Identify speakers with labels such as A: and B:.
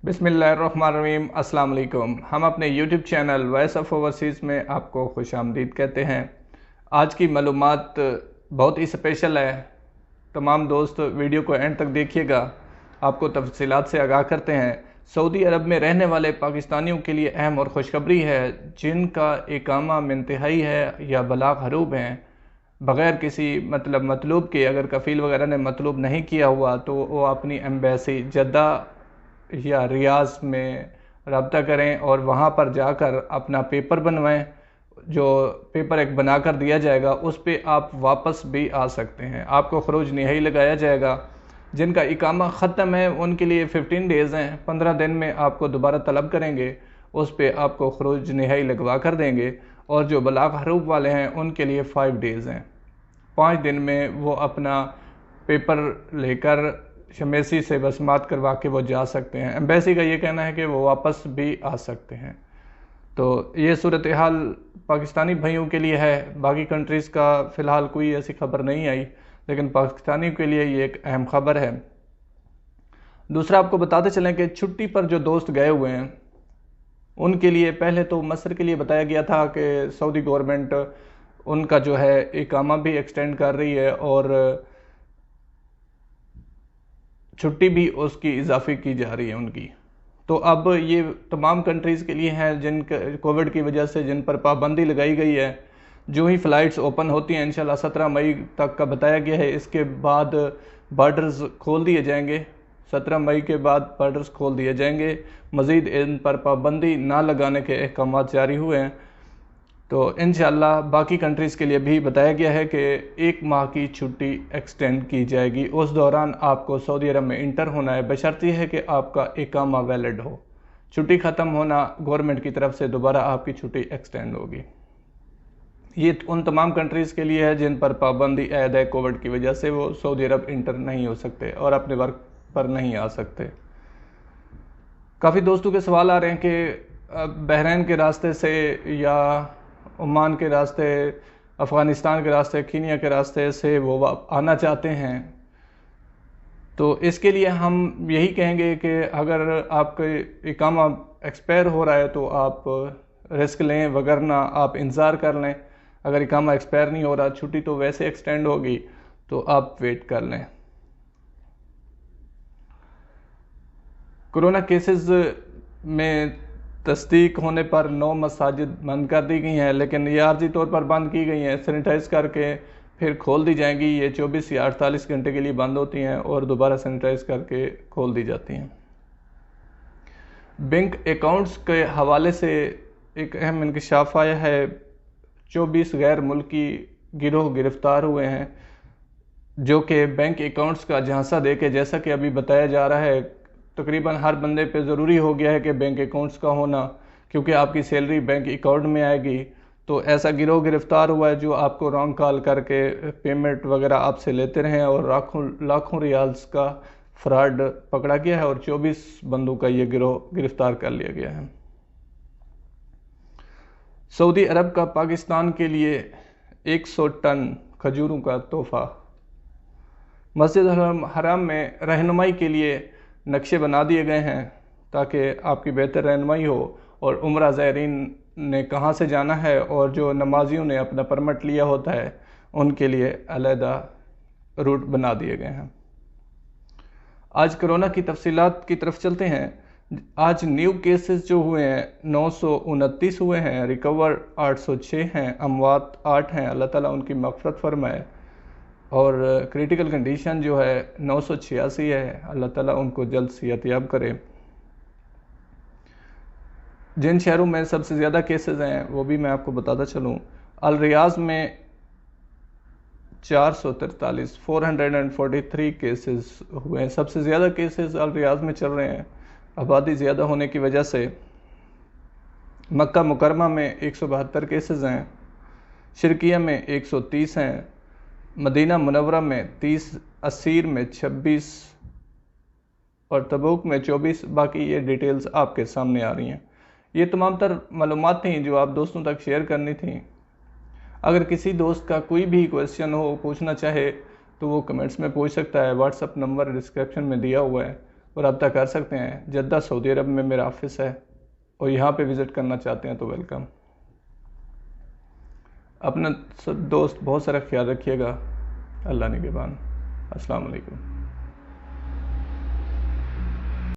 A: बिस्मिल्लाहिर्रहमानिर्रहीम। अस्सलाम वालेकुम। हम अपने YouTube channel voice of overseas में आपको खुश आमदीद कहते हैं। आज की मालूमात बहुत ही स्पेशल है। तमाम दोस्त वीडियो को एंड तक देखिएगा। आपको तफसीलात से आगाह करते हैं। सऊदी अरब में रहने वाले पाकिस्तानियों के लिए अहम और खुशखबरी है। जिनका इकामा इंतहाई है या बलाग हरूब हैं, बग़ैर किसी मतलूब के, अगर कफ़ील वगैरह ने मतलूब नहीं किया हुआ तो वो अपनी एम्बेसी जद्दा या रियाज में रब्ता करें और वहाँ पर जाकर अपना पेपर बनवाएं। जो पेपर एक बनाकर दिया जाएगा उस पे आप वापस भी आ सकते हैं। आपको खरूज नहाई लगाया जाएगा। जिनका इकामा ख़त्म है उनके लिए 15 डेज़ हैं। 15 दिन में आपको दोबारा तलब करेंगे, उस पे आपको खरूज नहाई लगवा कर देंगे। और जो बलाग हरूब वाले हैं उनके लिए 5 डेज़ हैं। 5 दिन में वो अपना पेपर लेकर शमेसी से बसमात करवा के वो जा सकते हैं। एम्बेसी का ये कहना है कि वो वापस भी आ सकते हैं। तो ये सूरत हाल पाकिस्तानी भाइयों के लिए है। बाकी कंट्रीज़ का फ़िलहाल कोई ऐसी खबर नहीं आई, लेकिन पाकिस्तानियों के लिए ये एक अहम खबर है। दूसरा, आपको बताते चलें कि छुट्टी पर जो दोस्त गए हुए हैं उनके लिए पहले तो मसर के लिए बताया गया था कि सऊदी गवर्नमेंट उनका जो है इकामा भी एक्सटेंड कर रही है और छुट्टी भी उसकी इजाफी की जा रही है उनकी। तो अब ये तमाम कंट्रीज़ के लिए हैं जिन कोविड की वजह से जिन पर पाबंदी लगाई गई है। जो ही फ़्लाइट्स ओपन होती हैं इंशाल्लाह 17 मई तक का बताया गया है। इसके बाद बॉर्डर्स खोल दिए जाएंगे। 17 मई के बाद बॉर्डर्स खोल दिए जाएंगे। मज़ीद इन पर पाबंदी ना लगाने के अहकाम जारी हुए हैं। तो इंशाल्लाह बाकी कंट्रीज़ के लिए भी बताया गया है कि 1 माह की छुट्टी एक्सटेंड की जाएगी। उस दौरान आपको सऊदी अरब में इंटर होना है, बशर्ते है कि आपका इकामा वैलिड हो। छुट्टी ख़त्म होना गवर्नमेंट की तरफ से दोबारा आपकी छुट्टी एक्सटेंड होगी। ये उन तमाम कंट्रीज़ के लिए है जिन पर पाबंदी ऐद है कोविड की वजह से, वो सऊदी अरब इंटर नहीं हो सकते और अपने वर्क पर नहीं आ सकते। काफ़ी दोस्तों के सवाल आ रहे हैं कि बहरीन के रास्ते से या ओमान के रास्ते, अफ़गानिस्तान के रास्ते, कीनिया के रास्ते से वो आना चाहते हैं। तो इसके लिए हम यही कहेंगे कि अगर आपका इकामा एक्सपायर हो रहा है तो आप रिस्क लें, वगरना आप इंतज़ार कर लें। अगर इकामा एक्सपायर नहीं हो रहा, छुट्टी तो वैसे एक्सटेंड होगी, तो आप वेट कर लें। कोरोना केसेस में तस्दीक होने पर 9 मसाजिद बंद कर दी गई हैं, लेकिन ये आर्जी तौर पर बंद की गई हैं। सैनिटाइज़ करके फिर खोल दी जाएंगी। ये 24 या 48 घंटे के लिए बंद होती हैं और दोबारा सैनिटाइज़ करके खोल दी जाती हैं। बैंक अकाउंट्स के हवाले से एक अहम इंकशाफ आया है। 24 गैर मुल्की गिरोह गिरफ्तार हुए हैं जो कि बैंक अकाउंट्स का झांसा दे के, जैसा कि अभी बताया जा रहा है, तकरीबन हर बंदे पे ज़रूरी हो गया है कि बैंक अकाउंट्स का होना, क्योंकि आपकी सैलरी बैंक अकाउंट में आएगी। तो ऐसा गिरोह गिरफ्तार हुआ है जो आपको रॉन्ग कॉल करके पेमेंट वगैरह आपसे लेते रहे और लाखों रियाल्स का फ्रॉड पकड़ा गया है और 24 बंदों का ये गिरोह गिरफ्तार कर लिया गया है। सऊदी अरब का पाकिस्तान के लिए 100 टन खजूरों का तोहफा। मस्जिद हराम में रहनुमाई के लिए नक्शे बना दिए गए हैं ताकि आपकी बेहतर रहनुमाई हो और उम्रा ज़ायरीन ने कहाँ से जाना है और जो नमाजियों ने अपना परमिट लिया होता है उनके लिए अलहदा रूट बना दिए गए हैं। आज कोरोना की तफसीलात की तरफ चलते हैं। आज न्यू केसेस जो हुए हैं 929 हुए हैं, रिकवर 806 हैं, अमवात 8 हैं। अल्लाह ताला उनकी मग़फ़िरत फरमाए। और क्रिटिकल कंडीशन जो है 986 है। अल्लाह ताला उनको जल्द सेहतयाब करे। जिन शहरों में सबसे ज़्यादा केसेस हैं वो भी मैं आपको बताता चलूँ। अल रियाज में 443 केसेस हुए हैं। सबसे ज़्यादा केसेस अल रियाज में चल रहे हैं आबादी ज़्यादा होने की वजह से। मक्का मुकरमा में 172 केसेस हैं, शिरकिया में 130 हैं, मदीना मुनव्वरा में 30, असीर में 26 और तबूक में 24। बाकी ये डिटेल्स आपके सामने आ रही हैं। ये तमाम तर मालूमात थी जो आप दोस्तों तक शेयर करनी थी। अगर किसी दोस्त का कोई भी क्वेश्चन हो, पूछना चाहे, तो वो कमेंट्स में पूछ सकता है। व्हाट्सअप नंबर डिस्क्रिप्शन में दिया हुआ है, رابطہ کر سکتے ہیں۔ جدہ سعودی عرب میں میرا آفس ہے، اور یہاں پہ وزٹ کرنا چاہتے ہیں تو ویلکم۔ اپنا دوست بہت سارا خیال رکھیے گا۔ اللہ نگہبان۔ السلام علیکم۔